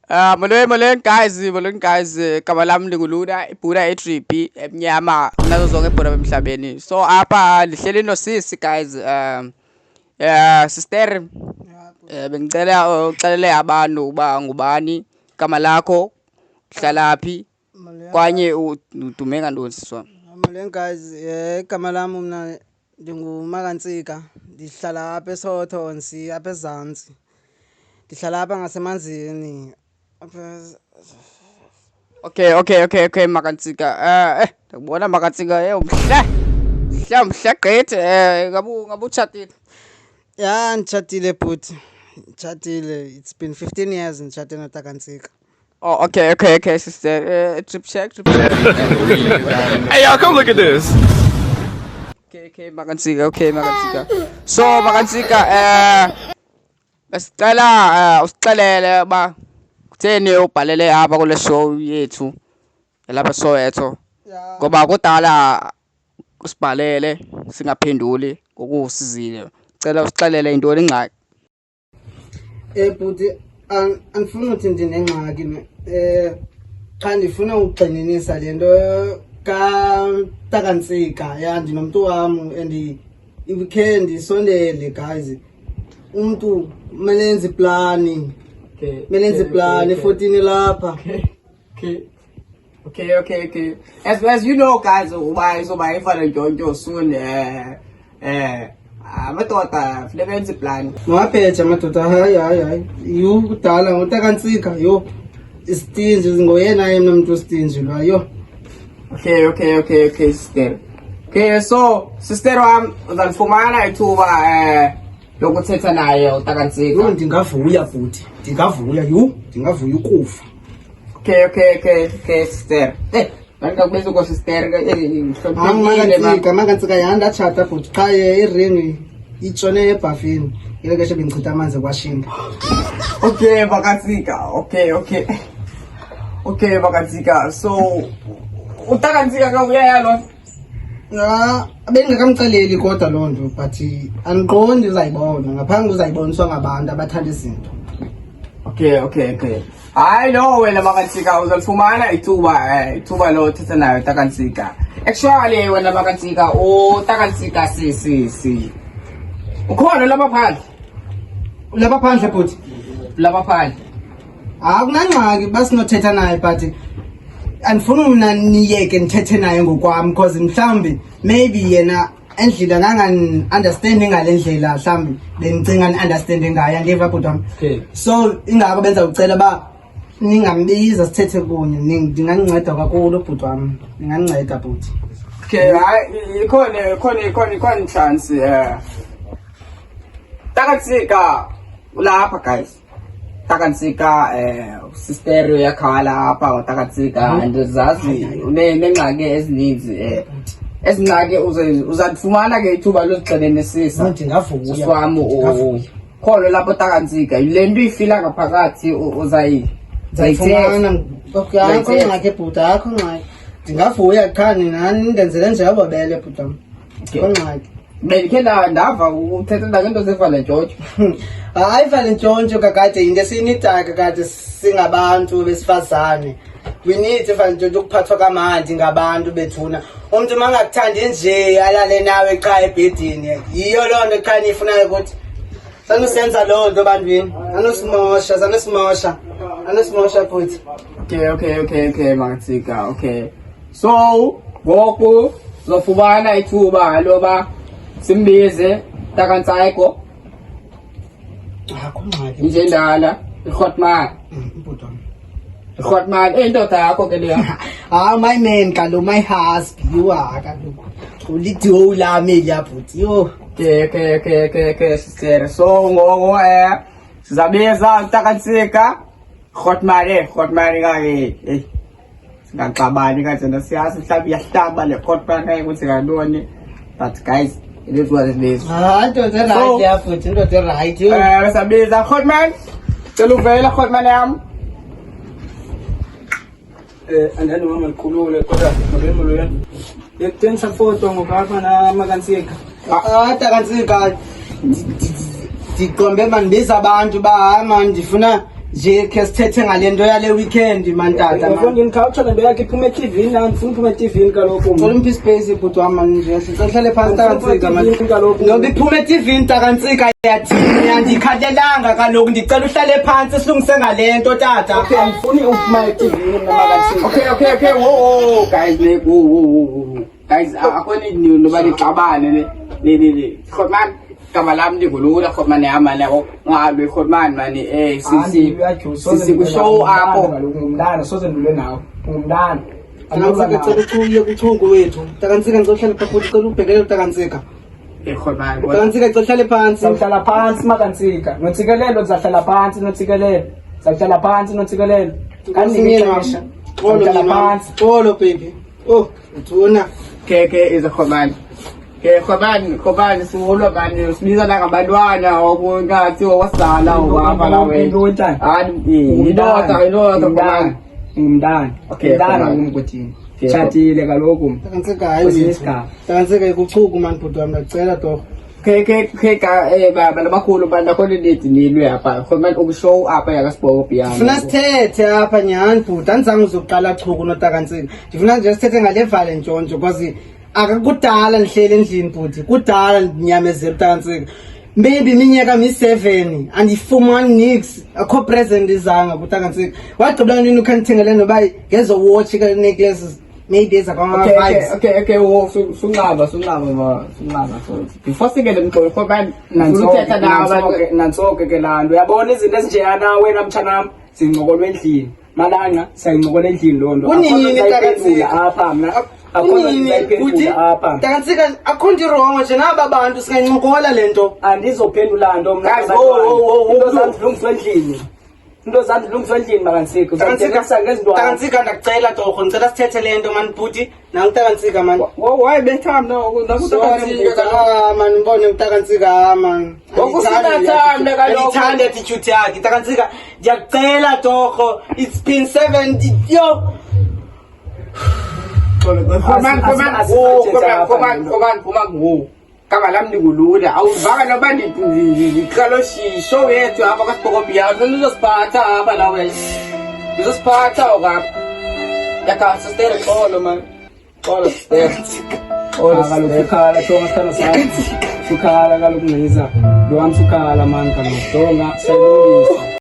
Molweni guys, igama lami linguluna ibhura e-3B emnyama nazo zonke ibhura emhlabeni. So apha lihleli nosisi guys, sister, bengicela uxelele abantu uba ngubani, igama lakho, uhlala phi, kwanye udume ngantoni sisi wam. Molweni guys, igama lami mna ndinguMakantsika, ndihlala apha eSoweto apha ezantsi. Ndihlala apha ngasemanzini. Okay, Makantsika. Ndakubona Makantsika, mhle gqithi. Ngabe utshatile? Ya, nditshatile bhuti, nditshatile. It's been 15 years nditshate noTakantsika. Oh, okay, sister. Trip check. Hey, y'all, come look at this. Okay, Makantsika. So, Makantsika, besicela usixelele uba kutheni ubhalele apha kule show yethu elapha Soweto. Ngoba kudala usibhalele singaphenduli ngokusizile. Cela usixelele intoni ingxaki. Bhuti, andifuni uthi ndinengxaki xa ndifuna ukugxininisa le nto kaTakantsika. Ya, ndinomntu wam and ikhe ndisondele guys. Umntu kumele enze iplani. Kumele enze iplani efotini lapha. Okay. As you know guys, uba izoba ifana ntonto soon amadoda funeka enze iplani. Mawaphethe amadoda, hayi. Yho, kudala ngoTakantsika, yho. Istinji, ngoyena yena mntu ostinji lwa, yho. Okay, sister. Okay, so sister wam uzalifumana ithuba lokuthetha naye uTakantsika. Yho, ndingavuya bhuti, ndingavuya ukufa. Okay, sister. Ndingakubiza uko sister. Makantsika yena ndatshata bhuti qha iringi itshone ebhafini. Ile keshe bendichitha amanzi kwashinda. Okay, Makantsika. Okay, Makantsika. So uTakantsika kavuya lo. Ya, bengingakamxeleli kodwa loo nto, but andiqondi uzayibona ngaphandle uzayiboniswa ngabantu abathanda izinto. Okay. Hayi no, wena Makantsika uzalifumana ithuba lothetha nayo uTakantsika. Actually wena Makantsika uTakantsika si ukhona lapha phandle. Lapha phandle bhuti? Lapha phandle. Akunangxaki basinothetha naye, but andifuni mna niyeke ndithethe naye ngokwam because mhlawumbi maybe yena endlela nganga-understandi ngale ndlela mhlawumbi bendicinga ni-understande ngayo, andiva bhuti wam. So ingako benza ucela uba ningambiza sithethe kunye, ndinganceda kakhulu bhuti wam, ndinganceda bhuti. Okay, hayi ikhona chance. Takantsika ulapha guys. Takantsika sister uyakhala apha uTakantsika and zazi unengxaki ezininzi. Ezingxaki uzalifumana ke ithuba lozixelenisisa. Ndingavuya. Swami kholo lapho uTakantsika le nto ifila ngaphakathi uzayifumana. Okay, akho ngxaki bhuti, akho ngxaki. Ndingavuya qha nani ndenzele nje abobele bhuti wam. Akho ngxaki. Bendikhe ndava uthetha ngento zevale ntshontsho. Hayi, vale ntshontsho kakade yinto esiyinidayo kakade singabantu besifazane. We need vale ntshontsho ukuphathwa kamandi ngabantu bethuna. Umntu mangakuthandi nje alale nawe qha ebhedini. Yiyo loo nto qha niyifunayo ukuthi sanusenza loo nto bantwini. Anusimosha futhi. Okay, Makantsika. Okay. So, ngoku zofumana ithuba loba simbize Takantsika. Akho ngxaki. Njendala, iGotman. Bhuti wam. iGotman indoda yakho ke leya. My man kalo, my husband. You are kaloku. Ulidiwo lami liyabhuti. Yo. Okay, sister. So ngoku sizabiza uTakantsika. iGotman ke singaxabani kanjena siyazi mhlawumbe iyahlaba le Gotman ukuthi ngantoni. But guys, it is what it is. Ndoda right yabhuti, ndoda right. Sizabiza Gotman. Cela uvela Gotman yami. Andani mama likhulule kodwa ngabemoloyana yekuthenisa foto ngokapha na Makantsika. Takantsika ndiqombe mandibiza abantu ba hayi man ndifuna nje ke sithethe ngale nto yale weekend man tata man. Ngikhawutsha le nto yakhe iphume eTV nami ndifuna iphume eTV kaloku. Ngicela umphi space bhuti wami man nje sihlale phansi takantsika man. Ngoba iphume eTV takantsika yathini andikhathelanga kaloku ndicela uhlale phansi silungise ngale nto tata. Okay, andifuni uphuma eTV namakansika. Okay, whoa, guys, whoa. Guys, akhona into nobani xabane le. Khotman, kama lam ndikulula khotman yama nako ngabe khotman mani sisi ku show apho. Ngumntana soze ndule nawe. Ngumntana. Takantsika cela uchuye kuchungu wethu. Takantsika ngizohlala phansi ucela ubhekele takantsika. Khotman, Takantsika cela uhlale phansi. Sawuhlala phansi makansika. Notsikelelo zahlala phansi notsikelelo. Sawuhlala phansi notsikelelo. Kaningixesha. Xolo baby. Oh, uthuna. ke is a khotman. Ke khotman siwolo mani sibiza ngabantwana obungathi wasala wapha lawe. Indoda khotman. Ngumntana. Okay, Ngumntana khotman. ngumkuthini. Tshatile kaloku. Takantsika hayi. Takantsika ikuchuku man bhuti wami ndicela torho. ke bana bakhulu bana khona lethi nilwe apha khona ukushow apha yakasiboko piano Ndifuna sithethe apha nyhani bhuti andizange uzokuqala chuku notakantsika. Ndifuna nje sithethe ngale vale ntshontsho because akakudala ndihleli endlini bhuti. Kudala ndinyamezela utakantsika. Maybe iminyaka mi-7 andifumani nix akho present izanga kutakantsika. Wagqibela nini ukhandithengele noba ngezo watch ka necklaces maybe ezakwa-5. okay sunqaba before singene mqolo khona nantsothetha Nantsoke ke laa nto uyabona izinto ezinjeyana wena mtshanam zincokolwa endlini malanga siyayincokola endlini loo nto. Kunini takantsika? apha mna Kunini bhuti? Takantsika akho nto irongo nje naba bantu singayincokola le nto. andizophendula nto mna. Guys, into zam zilungiswa endlini. Into zam zilungiswa endlini makansika. Takantsika ndakucela torho ndicela sithethe le nto man bhuti nangutakantsika man. why bethamna Man mbone utakantsika man. Ngokusingathanda kaloku. Andithanda attitude yakhe takantsika ndiyakucela torho it's been 7 yo. Khoma kama lam ndikulula awuvanga noba ndiqala shisho yethu apha kasiboko piano nizosiphatha apha lawe nizosiphatha okapha yakasa stere xolo man xolo stere kaloku sukhala tonga sithando sakho sukhala kaloku ngisa lo wam sukhala mani kaloku donga sayilungisa.